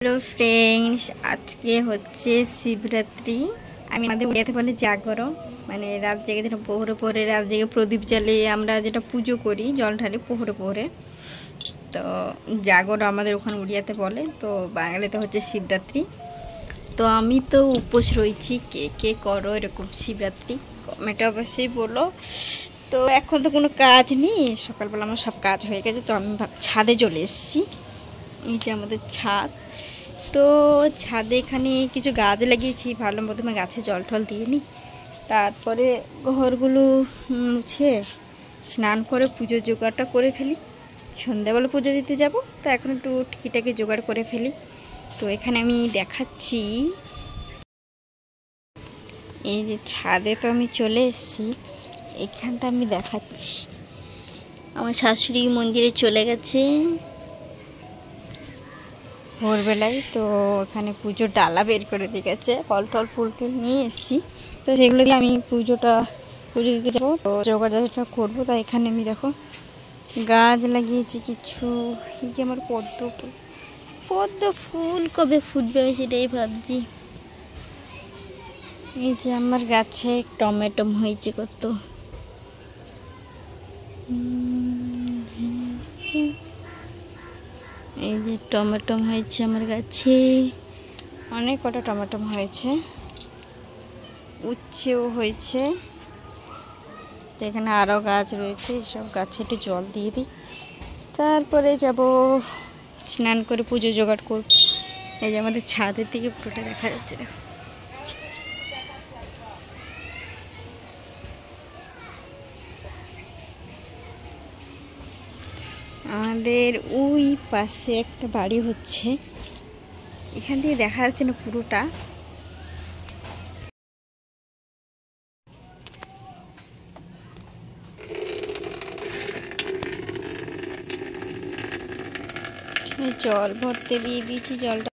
Hello friends, आज के होच्छे शिवरात्रि। आमादेर उड़ियाते बोले जागर, माने रात जेगे जेटा पोहरे पोहरे रात जेगे प्रदीप जालिए आमरा जेटा पुजो करी जल ढाली पोहरे पोहरे, तो जागर आमादेर ओखाने उड़ियाते बोले, तो बांगालिते होच्छे शिवरात्रि। तो आमी तो उपোस रयेछि, के के करो एरकम शिवरात्रि कमेंटे अवश्यई बोलो। तो एखन तो कोनो काज नेই, सकालबेला आमार सब काज हये गेछे, तो आमी छादे चले एसेछि। এই যে আমাদের ছাদ, তো ছাদে এখানে কিছু গাছ লাগিয়েছি। ভাবলাম প্রথমে গাছে জল টল দিয়ে নিই, তারপরে ঘরগুলো মুছে স্নান করে পুজোর জোগাড়টা করে ফেলি। সন্ধ্যাবেলা পুজো দিতে যাব, তো এখন একটু টিকিটাকে জোগাড় করে ফেলি। তো এখানে আমি দেখাচ্ছি, এই যে ছাদে তো আমি চলে এসেছি। এখানটা আমি দেখাচ্ছি, আমার শাশুড়ি মন্দিরে চলে গেছে ভোরবেলায়। তো এখানে পুজোর ডালা বের করে দিয়ে গেছে, ফল টল ফুল টুল নিয়ে এসেছি। তো সেগুলো দিয়ে আমি পুজো দিতে যাবো, তো জোগাড়টা করবো। তাই এখানে আমি দেখো গাছ লাগিয়েছি কিছু। এই যে আমার পদ্ম ফুল কবে ফুটবে আমি সেটাই ভাবছি। এই যে আমার গাছে টমেটো হয়েছে কত, এই যে টমেটো হয়েছে আমার গাছে, অনেক কটা টমেটো হয়েছে, উচ্ছেও হয়েছে। তো এখানে আরও গাছ রয়েছে, সব গাছে একটু জল দিয়ে দিই, তারপরে যাব স্নান করে পুজো জোগাড় করব। এই যে আমাদের ছাদের দিকে পুরোটা দেখা যাচ্ছে, দেখো। আমাদের ওই পাশে একটা বাড়ি হচ্ছে, এখান থেকে দেখা যাচ্ছে না পুরোটা। জল ভরতে দিয়ে দিয়েছি, জলটা